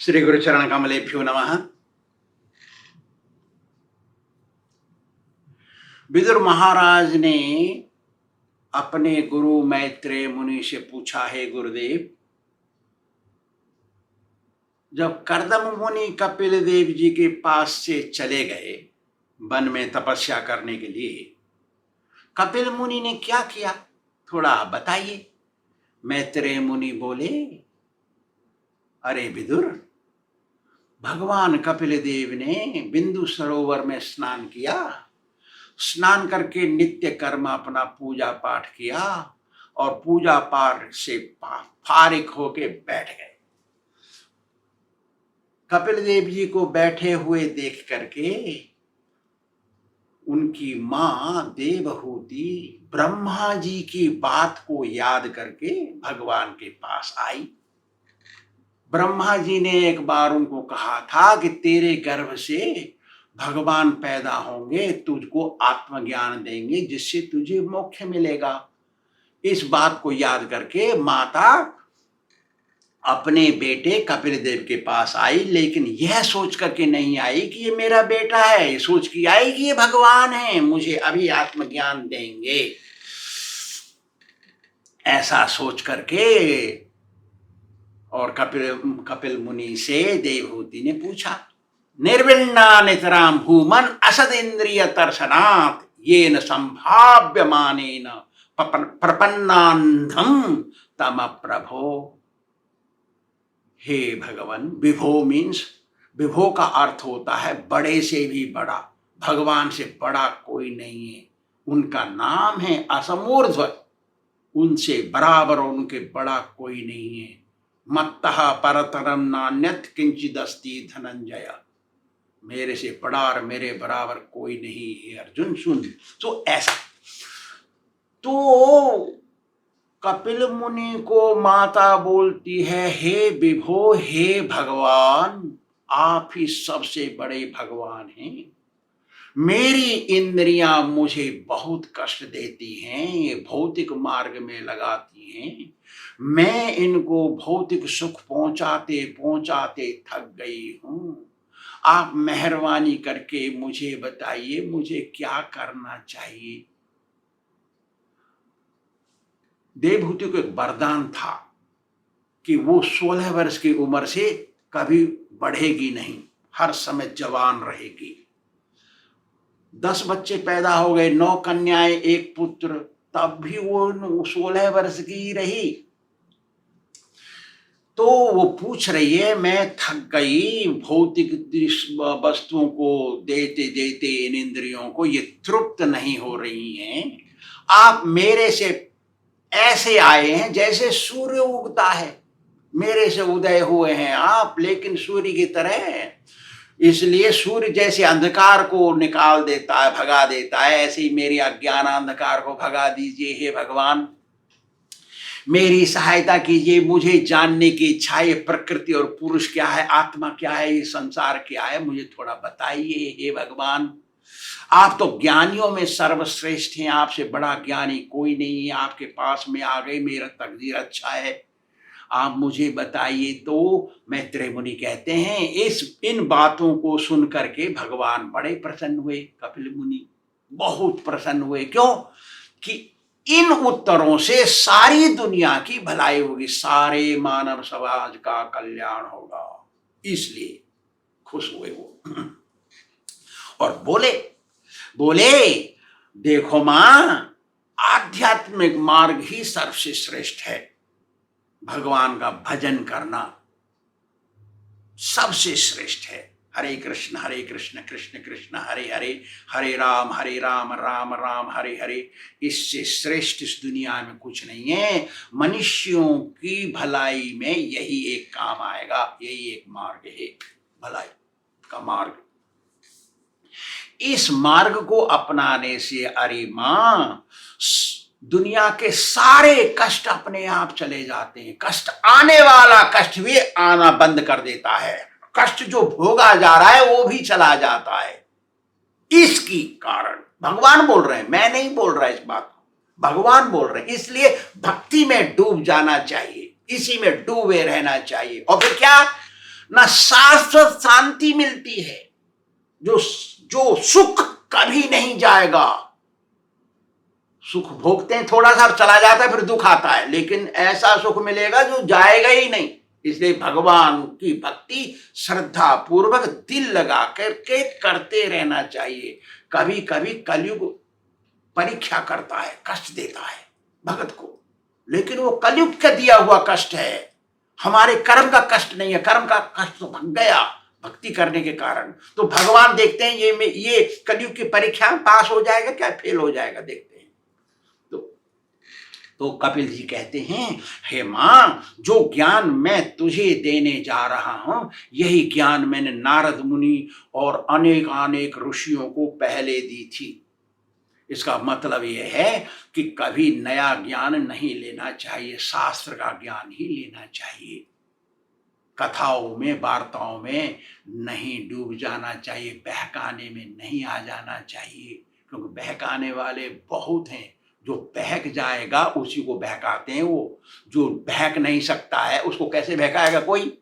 श्री गुरुचरण कमलेभ्यो नमः। विदुर महाराज ने अपने गुरु मैत्रेय मुनि से पूछा, है गुरुदेव, जब कर्दम मुनि कपिल देव जी के पास से चले गए वन में तपस्या करने के लिए, कपिल मुनि ने क्या किया, थोड़ा बताइए। मैत्रेय मुनि बोले, अरे विदुर, भगवान कपिल देव ने बिंदु सरोवर में स्नान किया, स्नान करके नित्य कर्म अपना पूजा पाठ किया और पूजा पाठ से फारिग होके बैठ गए। कपिल देव जी को बैठे हुए देख करके उनकी मां देवहूति ब्रह्मा जी की बात को याद करके भगवान के पास आई। ब्रह्मा जी ने एक बार उनको कहा था कि तेरे गर्भ से भगवान पैदा होंगे, तुझको आत्मज्ञान देंगे जिससे तुझे मोक्ष मिलेगा। इस बात को याद करके माता अपने बेटे कपिल देव के पास आई, लेकिन यह सोच करके नहीं आई कि ये मेरा बेटा है, सोच के आई कि ये भगवान है, मुझे अभी आत्मज्ञान देंगे। ऐसा सोच करके और कपिल मुनि से देवहूति ने पूछा, निर्विण्णा नितराम भूमन असद इंद्रिय दर्शनात् येन संभाव्यमानेन प्रपन्नांधम तम प्रभो। हे भगवान, विभो मीन्स, विभो का अर्थ होता है बड़े से भी बड़ा, भगवान से बड़ा कोई नहीं है। उनका नाम है असमूर्ध्व, उनसे बराबर और उनके बड़ा कोई नहीं है। मत्तः परतरम नान्यत् किंचिदस्ति धनंजय, मेरे से बड़ा और मेरे बराबर कोई नहीं है अर्जुन, सुन। तो ऐसा तो कपिल मुनि को माता बोलती है, हे विभो, हे भगवान, आप ही सबसे बड़े भगवान हैं। मेरी इंद्रियां मुझे बहुत कष्ट देती हैं, ये भौतिक मार्ग में लगाती हैं। मैं इनको भौतिक सुख पहुंचाते पहुंचाते थक गई हूं। आप मेहरबानी करके मुझे बताइए, मुझे क्या करना चाहिए। देवहूति को एक वरदान था कि वो 16 वर्ष की उम्र से कभी बढ़ेगी नहीं, हर समय जवान रहेगी। 10 बच्चे पैदा हो गए, 9 कन्याएं, 1 पुत्र, तब भी वो 16 वर्ष की ही रही। तो वो पूछ रही है, मैं थक गई, भौतिक वस्तुओं को देते देते इन इंद्रियों को ये तृप्त नहीं हो रही हैं। आप मेरे से ऐसे आए हैं जैसे सूर्य उगता है, मेरे से उदय हुए हैं आप, लेकिन सूर्य की तरह। इसलिए सूर्य जैसे अंधकार को निकाल देता है, भगा देता है, ऐसे ही मेरी अज्ञान अंधकार को भगा दीजिए। हे भगवान, मेरी सहायता कीजिए, मुझे जानने की इच्छा है, प्रकृति और पुरुष क्या है, आत्मा क्या है, ये संसार क्या है, मुझे थोड़ा बताइए। हे भगवान, आप तो ज्ञानियों में सर्वश्रेष्ठ हैं, आपसे बड़ा ज्ञानी कोई नहीं है। आपके पास में आ गए, मेरा तकदीर अच्छा है, आप मुझे बताइए। तो मैत्रेय मुनि कहते हैं, इन बातों को सुन करके भगवान बड़े प्रसन्न हुए। कपिल मुनि बहुत प्रसन्न हुए। क्यों? कि इन उत्तरों से सारी दुनिया की भलाई होगी, सारे मानव समाज का कल्याण होगा, इसलिए खुश हुए वो। और बोले देखो मां, आध्यात्मिक मार्ग ही सबसे श्रेष्ठ है। भगवान का भजन करना सबसे श्रेष्ठ है। हरे कृष्ण कृष्ण कृष्ण हरे हरे, हरे राम राम राम हरे हरे। इससे श्रेष्ठ इस दुनिया में कुछ नहीं है। मनुष्यों की भलाई में यही एक काम आएगा, यही एक मार्ग है, भलाई का मार्ग। इस मार्ग को अपनाने से, अरे मां, दुनिया के सारे कष्ट अपने आप चले जाते हैं। कष्ट आने वाला कष्ट भी आना बंद कर देता है। कष्ट जो भोगा जा रहा है वो भी चला जाता है। इसकी कारण भगवान बोल रहे हैं, मैं नहीं बोल रहा इस बात को, भगवान बोल रहे हैं। इसलिए भक्ति में डूब जाना चाहिए, इसी में डूबे रहना चाहिए। और फिर क्या? ना शाश्वत शांति मिलती है। जो जो सुख कभी नहीं जाएगा। सुख भोगते हैं थोड़ा सा चला जाता है, फिर दुख आता है, लेकिन ऐसा सुख मिलेगा जो जाएगा ही नहीं। इसलिए भगवान की भक्ति श्रद्धा पूर्वक दिल लगा करके करते रहना चाहिए। कभी कभी कलयुग परीक्षा करता है, कष्ट देता है भगत को, लेकिन वो कलयुग का दिया हुआ कष्ट है, हमारे कर्म का कष्ट नहीं है। कर्म का कष्ट तो भग गया भक्ति करने के कारण। तो भगवान देखते हैं ये कलयुग की परीक्षा पास हो जाएगा क्या फेल हो जाएगा, देखते हैं। तो कपिल जी कहते हैं, हे मां, जो ज्ञान मैं तुझे देने जा रहा हूं, यही ज्ञान मैंने नारद मुनि और अनेक अनेक ऋषियों को पहले दी थी। इसका मतलब यह है कि कभी नया ज्ञान नहीं लेना चाहिए, शास्त्र का ज्ञान ही लेना चाहिए। कथाओं में वार्ताओं में नहीं डूब जाना चाहिए, बहकाने में नहीं आ जाना चाहिए, क्योंकि बहकाने वाले बहुत हैं। जो बहक जाएगा उसी को बहकाते हैं। वो जो बहक नहीं सकता है उसको कैसे बहकाएगा कोई।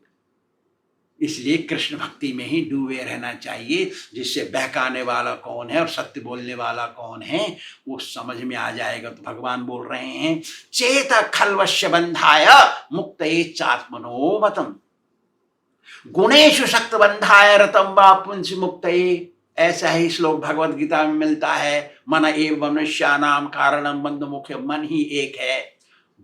इसलिए कृष्ण भक्ति में ही डूबे रहना चाहिए, जिससे बहकाने वाला कौन है और सत्य बोलने वाला कौन है वो समझ में आ जाएगा। तो भगवान बोल रहे हैं, चेत खलवश्य बंधाय मुक्तये चात्मनोमतम गुणेशु शक्त बंधाय रतम वा पुंस मुक्तये। ऐसा ही श्लोक भगवत गीता में मिलता है। मन एव मनुष्यानाम कारणम बंध मुख्य। मन ही एक है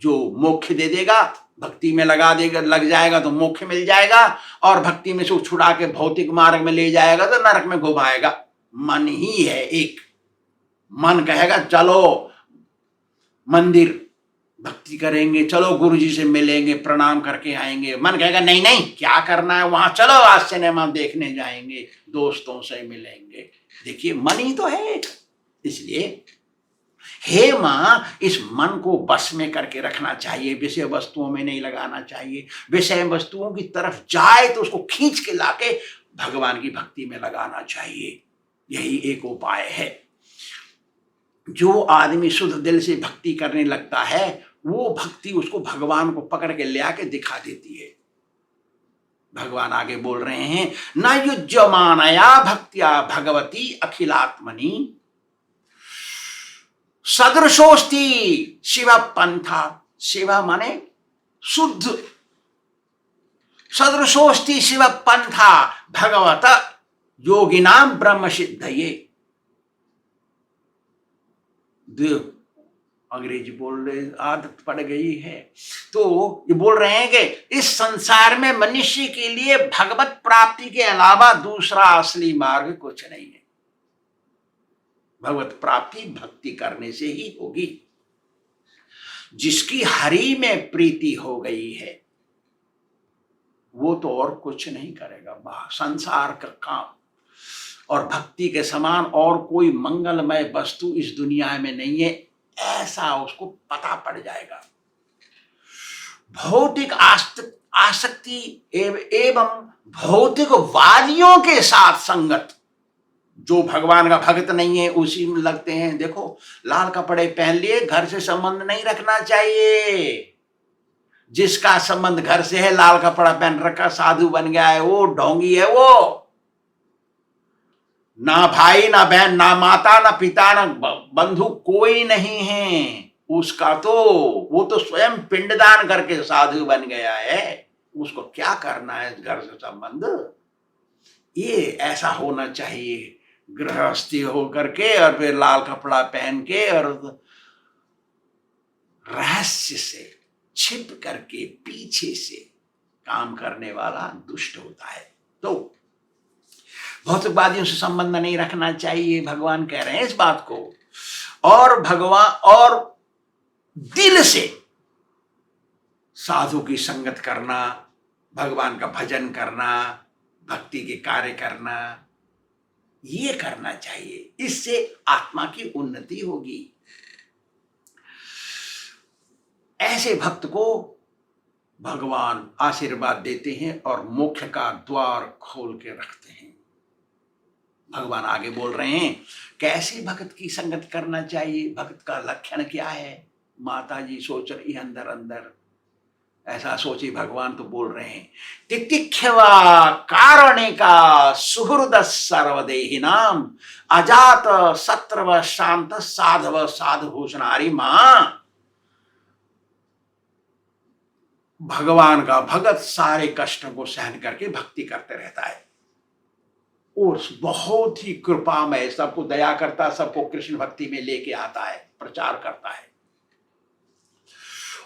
जो मोक्ष दे देगा। भक्ति में लगा देगा, लग जाएगा तो मोक्ष मिल जाएगा, और भक्ति में से छुड़ा के भौतिक मार्ग में ले जाएगा तो नरक में घुमाएगा। मन ही है एक। मन कहेगा चलो मंदिर भक्ति करेंगे, चलो गुरु जी से मिलेंगे, प्रणाम करके आएंगे। मन कहेगा नहीं नहीं, क्या करना है वहां, चलो आज सिनेमा देखने जाएंगे, दोस्तों से मिलेंगे। देखिए मन ही तो है। इसलिए हे मां, इस मन को बस में करके रखना चाहिए, विषय वस्तुओं में नहीं लगाना चाहिए। विषय वस्तुओं की तरफ जाए तो उसको खींच के लाके भगवान की भक्ति में लगाना चाहिए। यही एक उपाय है। जो आदमी शुद्ध दिल से भक्ति करने लगता है, वो भक्ति उसको भगवान को पकड़ के ले आके दिखा देती है। भगवान आगे बोल रहे हैं, न युज्यमानया भक्त्या भगवती अखिलात्मनि सदृशोस्ति शिव पंथा। शिवा माने शुद्ध, सदृशोस्ति शिव पंथा भगवत योगिनाम ब्रह्म सिद्धये। अंग्रेजी बोल रहे, आदत पड़ गई है। तो ये बोल रहे हैं कि इस संसार में मनुष्य के लिए भगवत प्राप्ति के अलावा दूसरा असली मार्ग कुछ नहीं है। भगवत प्राप्ति भक्ति करने से ही होगी। जिसकी हरि में प्रीति हो गई है वो तो और कुछ नहीं करेगा। संसार का काम और भक्ति के समान और कोई मंगलमय वस्तु इस दुनिया में नहीं है, ऐसा उसको पता पड़ जाएगा। भौतिक आसक्ति एवं भौतिक वादियों के साथ संगत, जो भगवान का भक्त नहीं है उसी में लगते हैं। देखो लाल कपड़े पहन लिए, घर से संबंध नहीं रखना चाहिए। जिसका संबंध घर से है, लाल कपड़ा पहन रखा, साधु बन गया है, वो ढोंगी है। वो ना भाई ना बहन ना माता ना पिता ना बंधु कोई नहीं है उसका। तो वो तो स्वयं पिंडदान करके साधु बन गया है। उसको क्या करना है घर से संबंध। ये ऐसा होना चाहिए, गृहस्थी होकर के और फिर लाल कपड़ा पहन के और रहस्य से छिप करके पीछे से काम करने वाला दुष्ट होता है। तो भौतिकवादियों से संबंध नहीं रखना चाहिए, भगवान कह रहे हैं इस बात को। और भगवान और दिल से साधु की संगत करना, भगवान का भजन करना, भक्ति के कार्य करना, ये करना चाहिए। इससे आत्मा की उन्नति होगी। ऐसे भक्त को भगवान आशीर्वाद देते हैं और मोक्ष का द्वार खोल के रखते हैं। भगवान आगे बोल रहे हैं, कैसे भक्त की संगत करना चाहिए, भक्त का लक्षण क्या है। माता जी सोच रही अंदर अंदर, ऐसा सोची भगवान तो बोल रहे हैं, तितिक्षवा कारणिका सुहृद सर्वदेही नाम अजात सत्रव शांत साधव साधुभूषण। अरे मां, भगवान का भगत सारे कष्टों को सहन करके भक्ति करते रहता है और बहुत ही कृपामय, सबको दया करता, सबको कृष्ण भक्ति में लेके आता है, प्रचार करता है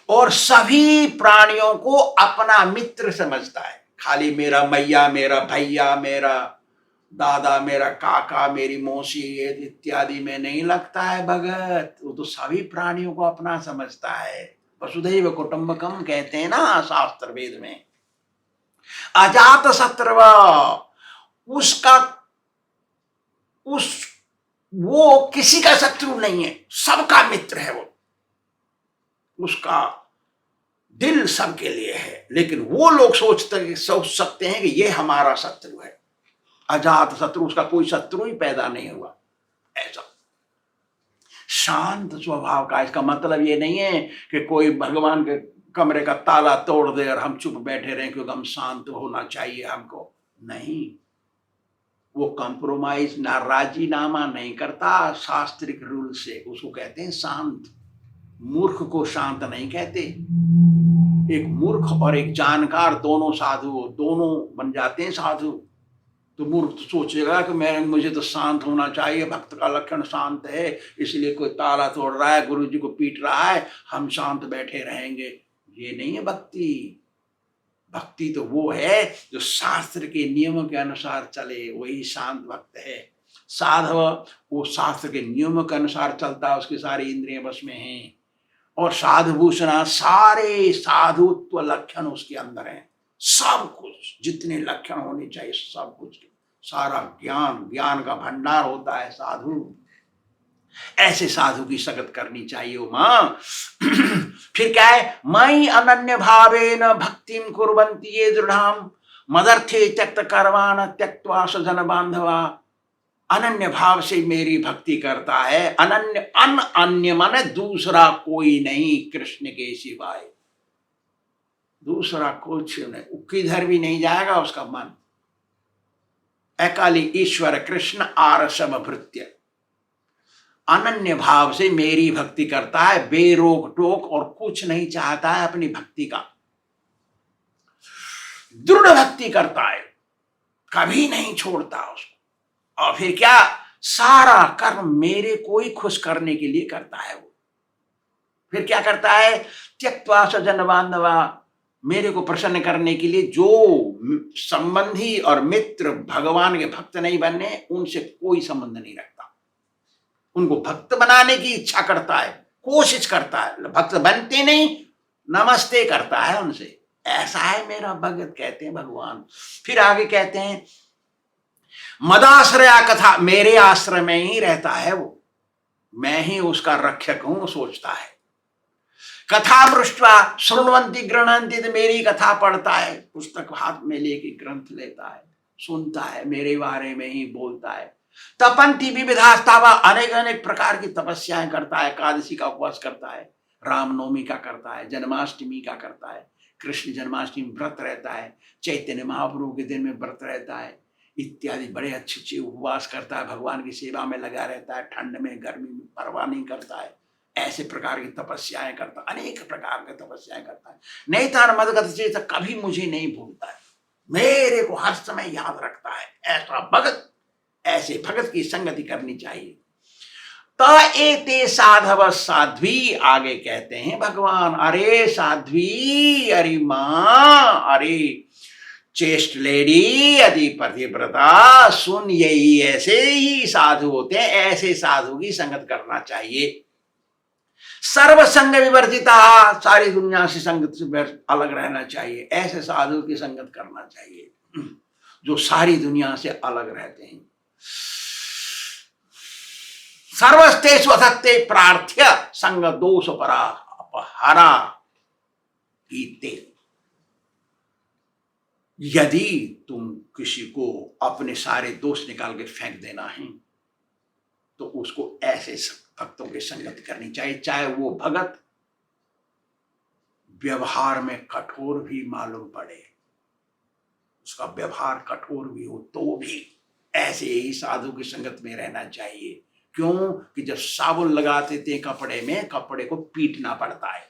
और सभी प्राणियों को अपना मित्र समझता है। खाली मेरा मैया, मेरा भैया, मेरा दादा, मेरा काका, मेरी मौसी इत्यादि में नहीं लगता है भगत, वो तो सभी प्राणियों को अपना समझता है। वसुधैव कुटुंबकम कहते हैं ना शास्त्र वेद में। अजात शत्रु, उसका वो किसी का शत्रु नहीं है, सबका मित्र है वो, उसका दिल सबके लिए है। लेकिन वो लोग सोच सकते हैं कि ये हमारा शत्रु है। अजात शत्रु, उसका कोई शत्रु ही पैदा नहीं हुआ। ऐसा शांत स्वभाव का, इसका मतलब ये नहीं है कि कोई भगवान के कमरे का ताला तोड़ दे और हम चुप बैठे रहें क्योंकि हम शांत होना चाहिए हमको, नहीं। वो कॉम्प्रोमाइज ना राजीनामा नहीं करता शास्त्रिक रूल से, उसको कहते हैं शांत। मूर्ख को शांत नहीं कहते। एक मूर्ख और एक जानकार दोनों साधु, दोनों बन जाते हैं साधु। तो मूर्ख तो सोचेगा कि मुझे तो शांत होना चाहिए, भक्त का लक्षण शांत है, इसलिए कोई ताला तोड़ रहा है, गुरु जी को पीट रहा है, हम शांत बैठे रहेंगे। ये नहीं है भक्ति। भक्ति तो वो है जो शास्त्र के नियमों के अनुसार चले, वही शांत भक्त है। साधव वो शास्त्र के नियमों के अनुसार चलता, उसके सारे इंद्रिय वश में हैं। और साधुभूषणा, सारे साधुत्व लक्षण उसके अंदर हैं, सब कुछ जितने लक्षण होने चाहिए सब कुछ, सारा ज्ञान का भंडार होता है साधु। ऐसे साधु की संगत करनी चाहिए मां। फिर क्या है, मई अनन्य भावेन भक्तिम कुर्वन्ति ये दृढ़ाम मदर्थे त्यक्त कर्माण त्यक्त्वा स्वजन बांधवा। अनन्य भाव से मेरी भक्ति करता है। अनन्य, अन्य माने दूसरा कोई नहीं कृष्ण के सिवाय, दूसरा कुछ नहीं, किधर भी नहीं जाएगा उसका मन। अकाली ईश्वर कृष्ण आरसम भृत्य, अनन्य भाव से मेरी भक्ति करता है, बेरोक टोक और कुछ नहीं चाहता है अपनी भक्ति का, दृढ़ भक्ति करता है, कभी नहीं छोड़ता उसको। और फिर क्या, सारा कर्म मेरे को ही खुश करने के लिए करता है वो। फिर क्या करता है, त्यक्त्वा स्वजन बांधवा, मेरे को प्रसन्न करने के लिए जो संबंधी और मित्र भगवान के भक्त नहीं बनने, उनसे कोई संबंध नहीं रखता, उनको भक्त बनाने की इच्छा करता है, कोशिश करता है, भक्त बनते नहीं नमस्ते करता है उनसे। ऐसा है मेरा भगत, कहते हैं भगवान। फिर आगे कहते हैं मदाश्रया कथा, मेरे आश्रय में ही रहता है वो, मैं ही उसका रक्षक हूं सोचता है। कथा पृष्ठवा शृण्वन्ति गृह्णन्ति, तो मेरी कथा पढ़ता है, पुस्तक हाथ में लेके ग्रंथ लेता है, सुनता है, मेरे बारे में ही बोलता है। तपंती विविधास्तावा, अनेक अनेक प्रकार की तपस्याएं करता है, एकादशी का उपवास करता है, रामनवमी का करता है, जन्माष्टमी का करता है, कृष्ण जन्माष्टमी व्रत रहता है, चैतन्य महाप्रभु के दिन में व्रत रहता है, इत्यादि बड़े अच्छे अच्छे उपवास करता है, भगवान की सेवा में लगा रहता है, ठंड में गर्मी में परवाह नहीं करता है। ऐसे प्रकार की तपस्याएं करता, अनेक प्रकार की तपस्याएं करता है। नहीं तार मदगत चेत, कभी मुझे नहीं भूलता है, मेरे को हर समय याद रखता है। ऐसा भगत, ऐसे भगत की संगति करनी चाहिए। त एते साधव साध्वी, आगे कहते हैं भगवान, अरे साध्वी, अरे मां, अरे चेस्ट लेडी, यदि पतिव्रता, सुन, यही ऐसे ही साधु होते हैं, ऐसे साधु की संगत करना चाहिए। सर्व संग विवर्जिता, सारी दुनिया से संगत से अलग रहना चाहिए, ऐसे साधु की संगत करना चाहिए जो सारी दुनिया से अलग रहते हैं। सर्वस्ते स्वधत्ते प्रार्थ्य संग दोष परा अपहरा ईते। यदि तुम किसी को अपने सारे दोष निकाल के फेंक देना है तो उसको ऐसे भक्तों की संगति करनी चाहिए, चाहे वो भगत व्यवहार में कठोर भी मालूम पड़े, उसका व्यवहार कठोर भी हो तो भी ऐसे ही साधु की संगत में रहना चाहिए। क्यों कि जब साबुन लगाते थे कपड़े में, कपड़े को पीटना पड़ता है,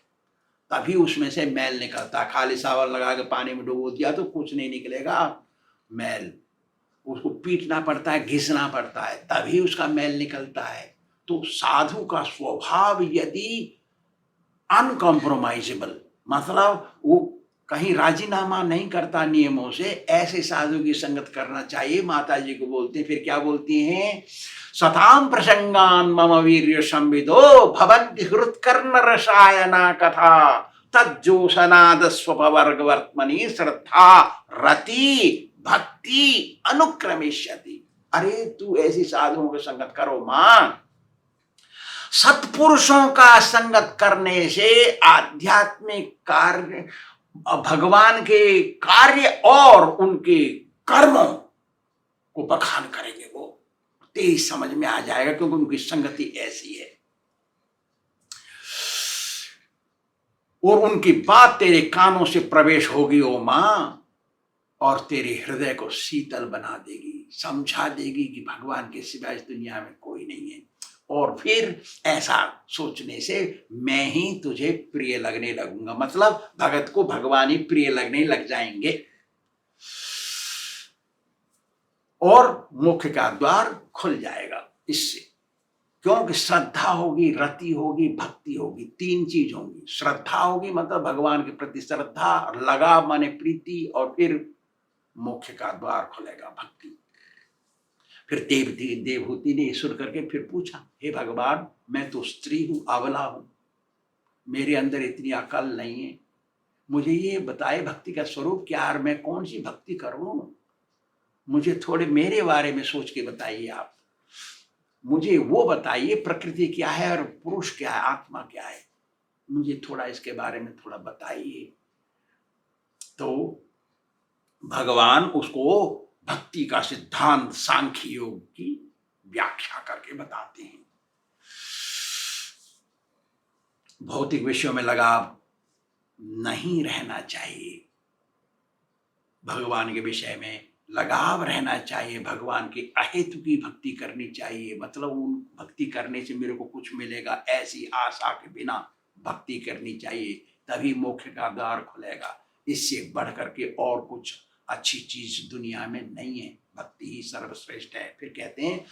तभी उसमें से मैल निकलता है। खाली साबुन लगा के पानी में डुबो दिया तो कुछ नहीं निकलेगा मैल, उसको पीटना पड़ता है, घिसना पड़ता है, तभी उसका मैल निकलता है। तो साधु का स्वभाव यदि अनकॉम्प्रोमाइजेबल, मतलब वो कहीं राजीनामा नहीं करता नियमों से, ऐसे साधु की संगत करना चाहिए। माता जी को बोलते हैं, फिर क्या बोलती हैं, सताम प्रसंगान मम वीर्य संविदो भवन्ति हृत्कर्ण रसायना कथा तज्जोशनाद स्वपवर्ग वर्तमनि श्रद्धा रति भक्ति अनुक्रमिष्यति। अरे तू ऐसी साधुओं की संगत करो मां। सत्पुरुषों का संगत करने से आध्यात्मिक कार्य, भगवान के कार्य और उनके कर्मों को बखान करेंगे, वो तेज समझ में आ जाएगा, क्योंकि उनकी संगति ऐसी है। और उनकी बात तेरे कानों से प्रवेश होगी ओ मां, और तेरे हृदय को शीतल बना देगी, समझा देगी कि भगवान के सिवाय इस दुनिया में कोई नहीं है। और फिर ऐसा सोचने से मैं ही तुझे प्रिय लगने लगूंगा, मतलब भगत को भगवान ही प्रिय लगने लग जाएंगे, और मोक्ष का द्वार खुल जाएगा इससे। क्योंकि श्रद्धा होगी, रति होगी, भक्ति होगी, तीन चीज होंगी। श्रद्धा होगी मतलब भगवान के प्रति श्रद्धा, लगाव माने प्रीति, और फिर मोक्ष का द्वार खुलेगा, भक्ति। फिर देवहूति ने ईश्वर करके फिर पूछा, हे भगवान मैं तो स्त्री हूं, अबला हूं, मेरे अंदर इतनी अकल नहीं है, मुझे ये बताए भक्ति का स्वरूप क्या है, मैं कौन सी भक्ति करूं, मुझे थोड़े मेरे बारे में सोच के बताइए आप, मुझे वो बताइए प्रकृति क्या है और पुरुष क्या है, आत्मा क्या है, मुझे थोड़ा इसके बारे में थोड़ा बताइए। तो भगवान उसको भक्ति का सिद्धांत सांख्य योग की व्याख्या करके बताते हैं। भौतिक विषयों में लगाव नहीं रहना चाहिए, भगवान के विषय में लगाव रहना चाहिए, भगवान की अहेतु की भक्ति करनी चाहिए, मतलब उन भक्ति करने से मेरे को कुछ मिलेगा ऐसी आशा के बिना भक्ति करनी चाहिए, तभी मोक्ष का द्वार खुलेगा। इससे बढ़ करके और कुछ अच्छी चीज दुनिया में नहीं है, भक्ति ही सर्वश्रेष्ठ है। फिर कहते हैं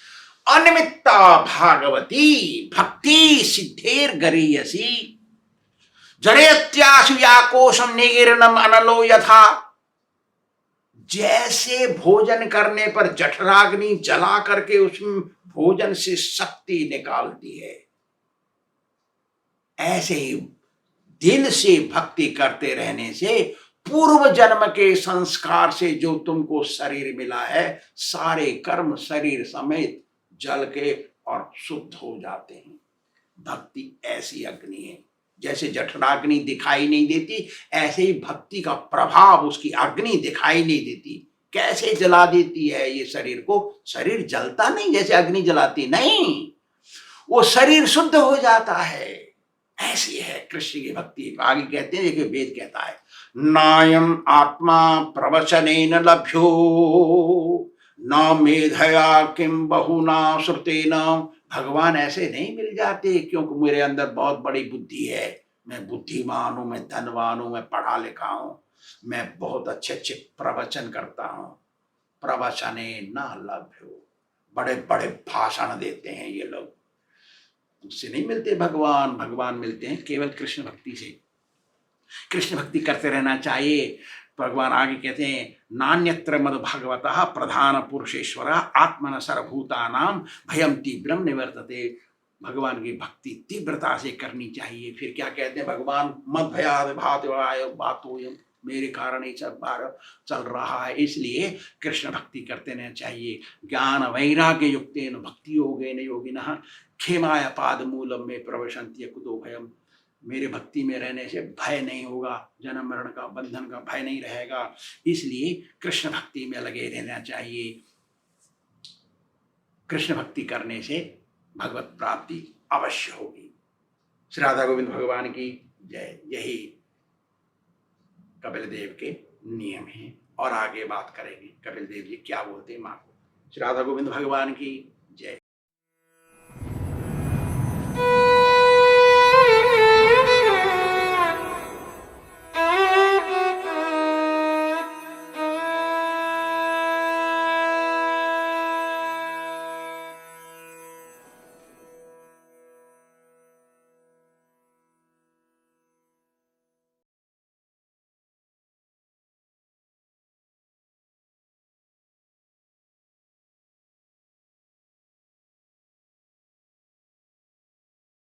अनिमित्ता भागवती भक्ति सिद्धेर गरीयसी जरेत्याशु याकोशम निगीर्णम अनलो यथा। जैसे भोजन करने पर जठराग्नि जला करके उसमें भोजन से शक्ति निकालती है, ऐसे ही दिल से भक्ति करते रहने से पूर्व जन्म के संस्कार से जो तुमको शरीर मिला है, सारे कर्म शरीर समेत जल के और शुद्ध हो जाते हैं। भक्ति ऐसी अग्नि है, जैसे जठराग्नि दिखाई नहीं देती, ऐसे ही भक्ति का प्रभाव, उसकी अग्नि दिखाई नहीं देती। कैसे जला देती है ये शरीर को, शरीर जलता नहीं जैसे अग्नि जलाती, नहीं, वो शरीर शुद्ध हो जाता है। ऐसी है कृष्ण की भक्ति। आगे कहते हैं, देखिए वेद कहता है नायम आत्मा प्रवचनेन लभ्यो न मेधया किम बहुना श्रुतेन। भगवान ऐसे नहीं मिल जाते क्योंकि मेरे अंदर बहुत बड़ी बुद्धि है, मैं बुद्धिमान हूं, मैं धनवान हूं, मैं पढ़ा लिखा हूं, मैं बहुत अच्छे अच्छे प्रवचन करता हूं। प्रवचने न लभ्यो, बड़े बड़े भाषण देते हैं ये लोग, उससे नहीं मिलते भगवान। भगवान मिलते हैं केवल कृष्ण भक्ति से। कृष्ण भक्ति करते रहना चाहिए। भगवान आगे कहते हैं नान्यत्र मद भगवतः प्रधान पुरुषेश्वर आत्मन सर्वभूतानां भयम तीव्रम निवर्तते। भगवान की भक्ति तीव्रता से करनी चाहिए। फिर क्या कहते हैं भगवान, मद भयाद भातवाय बातोयम, मेरे कारण ही सब बार चल रहा है, इसलिए कृष्ण भक्ति करते रहना चाहिए। ज्ञान वैराग्य युक्तेन भक्ति योगेन योगिनः खेमाय पाद मूलम में प्रवशन्ति कुतो भयम। मेरे भक्ति में रहने से भय नहीं होगा, जन्म मरण का बंधन का भय नहीं रहेगा, इसलिए कृष्ण भक्ति में लगे रहना चाहिए। कृष्ण भक्ति करने से भगवत प्राप्ति अवश्य होगी। श्री राधा गोविंद भगवान की जय। यही कपिल देव के नियम हैं और आगे बात करेंगे कपिल देव जी क्या बोलते हैं माँ को। श्री राधा गोविंद भगवान की